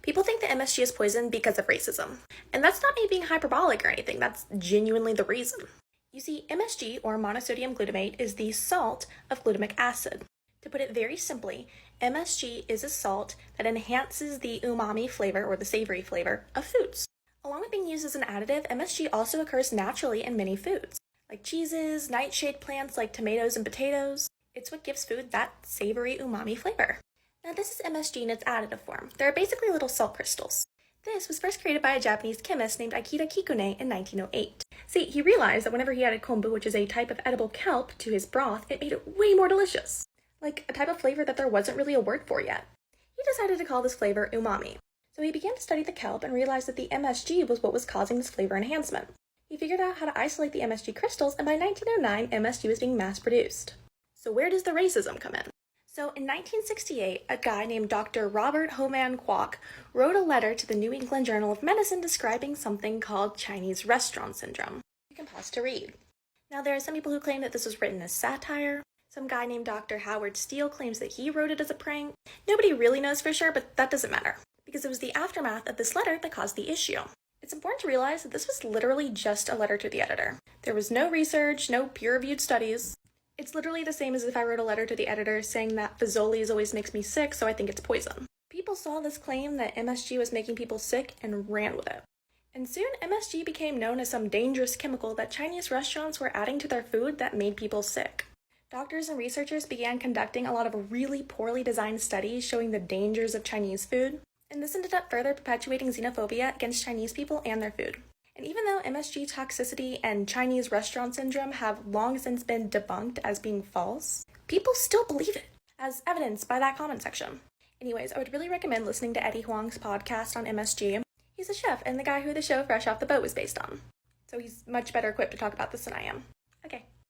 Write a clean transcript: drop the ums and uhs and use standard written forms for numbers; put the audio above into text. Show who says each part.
Speaker 1: People think that MSG is poison because of racism. And that's not me being hyperbolic or anything, that's genuinely the reason. You see, MSG, or monosodium glutamate, is the salt of glutamic acid. To put it very simply, MSG is a salt that enhances the umami flavor, or the savory flavor, of foods. Along with being used as an additive, MSG also occurs naturally in many foods, like cheeses, nightshade plants like tomatoes and potatoes. It's what gives food that savory umami flavor. Now this is MSG in its additive form. They're basically little salt crystals. This was first created by a Japanese chemist named Ikeda Kikune in 1908. See, he realized that whenever he added kombu, which is a type of edible kelp, to his broth, it made it way more delicious. Like a type of flavor that there wasn't really a word for yet. He decided to call this flavor umami. So he began to study the kelp and realized that the MSG was what was causing this flavor enhancement. He figured out how to isolate the MSG crystals, and by 1909, MSG was being mass-produced. So where does the racism come in? So in 1968, a guy named Dr. Robert Homan Kwok wrote a letter to the New England Journal of Medicine describing something called Chinese restaurant syndrome. You can pause to read. Now there are some people who claim that this was written as satire. Some guy named Dr. Howard Steele claims that he wrote it as a prank. Nobody really knows for sure, but that doesn't matter, because it was the aftermath of this letter that caused the issue. It's important to realize that this was literally just a letter to the editor. There was no research, no peer-reviewed studies. It's literally the same as if I wrote a letter to the editor saying that Fazoli's always makes me sick, so I think it's poison. People saw this claim that MSG was making people sick and ran with it. And soon MSG became known as some dangerous chemical that Chinese restaurants were adding to their food that made people sick. Doctors and researchers began conducting a lot of really poorly designed studies showing the dangers of Chinese food, and this ended up further perpetuating xenophobia against Chinese people and their food. And even though MSG toxicity and Chinese restaurant syndrome have long since been debunked as being false, people still believe it, as evidenced by that comment section. Anyways, I would really recommend listening to Eddie Huang's podcast on MSG. He's a chef and the guy who the show Fresh Off the Boat was based on. So he's much better equipped to talk about this than I am.